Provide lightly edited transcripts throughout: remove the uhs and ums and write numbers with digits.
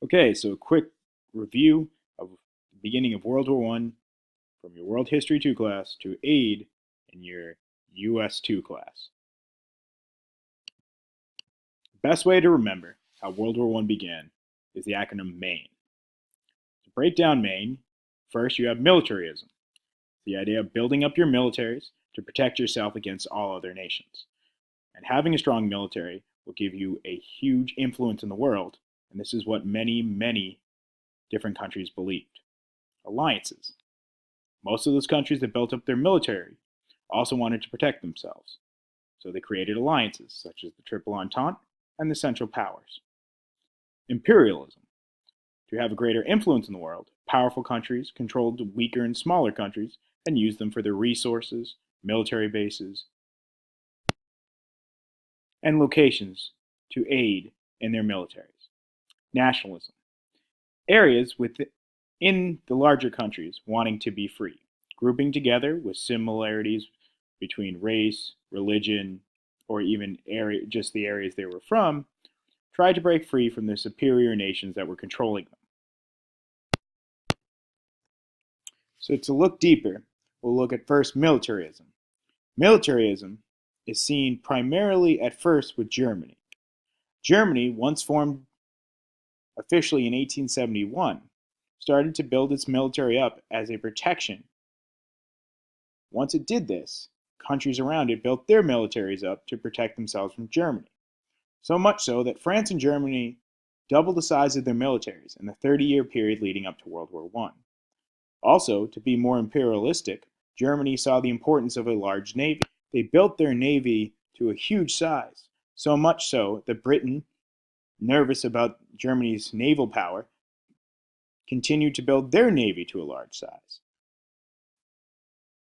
Okay, so a quick review of the beginning of World War One from your World History 2 class to aid in your US 2 class. The best way to remember how World War One began is the acronym MAIN. To break down MAIN, first you have militarism, the idea of building up your militaries to protect yourself against all other nations. And having a strong military will give you a huge influence in the world, and this is what many different countries believed. Alliances. Most of those countries that built up their military also wanted to protect themselves, so they created alliances such as the Triple Entente and the Central Powers. Imperialism. To have a greater influence in the world, powerful countries controlled weaker and smaller countries and used them for their resources, military bases, and locations to aid in their militaries. Nationalism. Areas within the larger countries wanting to be free, grouping together with similarities between race, religion, or even just the areas they were from, tried to break free from the superior nations that were controlling them. So to look deeper, we'll look at first militarism. Militarism is seen primarily at first with Germany. Germany, once formed officially in 1871, started to build its military up as a protection. Once it did this, countries around it built their militaries up to protect themselves from Germany. So much so that France and Germany doubled the size of their militaries in the 30-year period leading up to World War I. Also, to be more imperialistic, Germany saw the importance of a large navy. They built their navy to a huge size, so much so that Britain, nervous about Germany's naval power, continued to build their navy to a large size.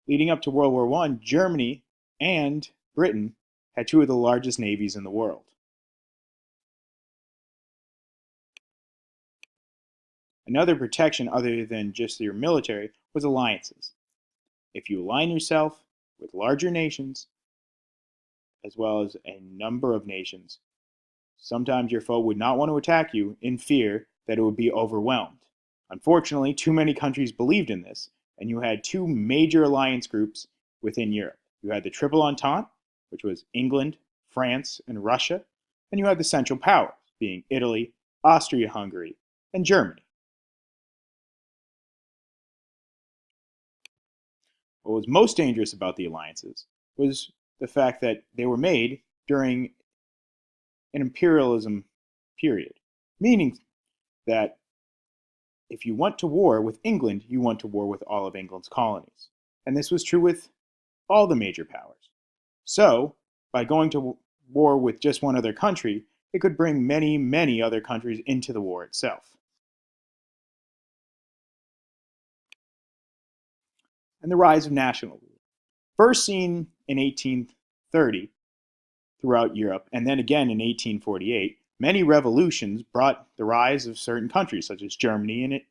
Leading up to World War I, Germany and Britain had two of the largest navies in the world. Another protection other than just your military was alliances. If you align yourself with larger nations, as well as a number of nations, sometimes your foe would not want to attack you in fear that it would be overwhelmed. Unfortunately, too many countries believed in this, and you had two major alliance groups within Europe. You had the Triple Entente, which was England, France, and Russia, and you had the Central Powers, being Italy, Austria-Hungary, and Germany. What was most dangerous about the alliances was the fact that they were made during an imperialism period, meaning that if you went to war with England, you went to war with all of England's colonies. And this was true with all the major powers. So, by going to war with just one other country, it could bring many other countries into the war itself. And the rise of nationalism. First seen in 1830 throughout Europe, and then again in 1848, many revolutions brought the rise of certain countries, such as Germany and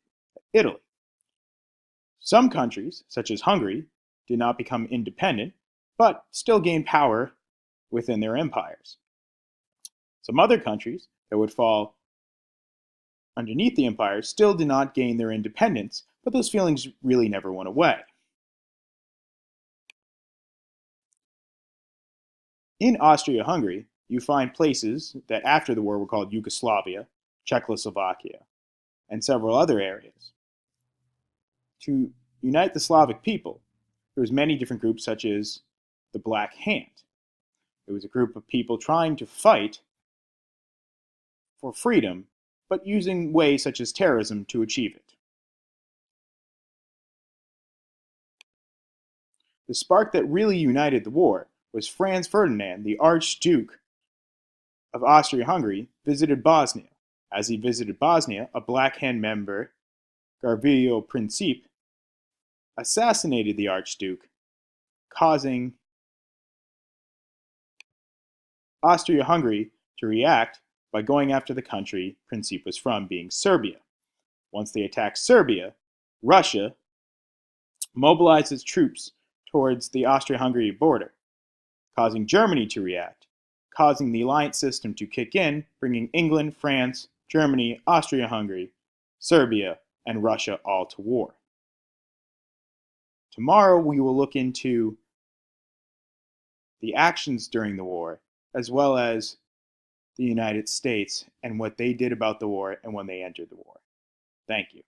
Italy. Some countries, such as Hungary, did not become independent, but still gained power within their empires. Some other countries that would fall underneath the empire still did not gain their independence, but those feelings really never went away. In Austria-Hungary, you find places that after the war were called Yugoslavia, Czechoslovakia, and several other areas. To unite the Slavic people, there was many different groups such as the Black Hand. It was a group of people trying to fight for freedom, but using ways such as terrorism to achieve it. The spark that really united the war was Franz Ferdinand, the Archduke of Austria-Hungary, visited Bosnia. As he visited Bosnia, a Black Hand member, Gavrilo Princip, assassinated the Archduke, causing Austria-Hungary to react by going after the country Princip was from, being Serbia. Once they attacked Serbia, Russia mobilized its troops towards the Austria-Hungary border, causing Germany to react, causing the alliance system to kick in, bringing England, France, Germany, Austria-Hungary, Serbia, and Russia all to war. Tomorrow we will look into the actions during the war, as well as the United States and what they did about the war and when they entered the war. Thank you.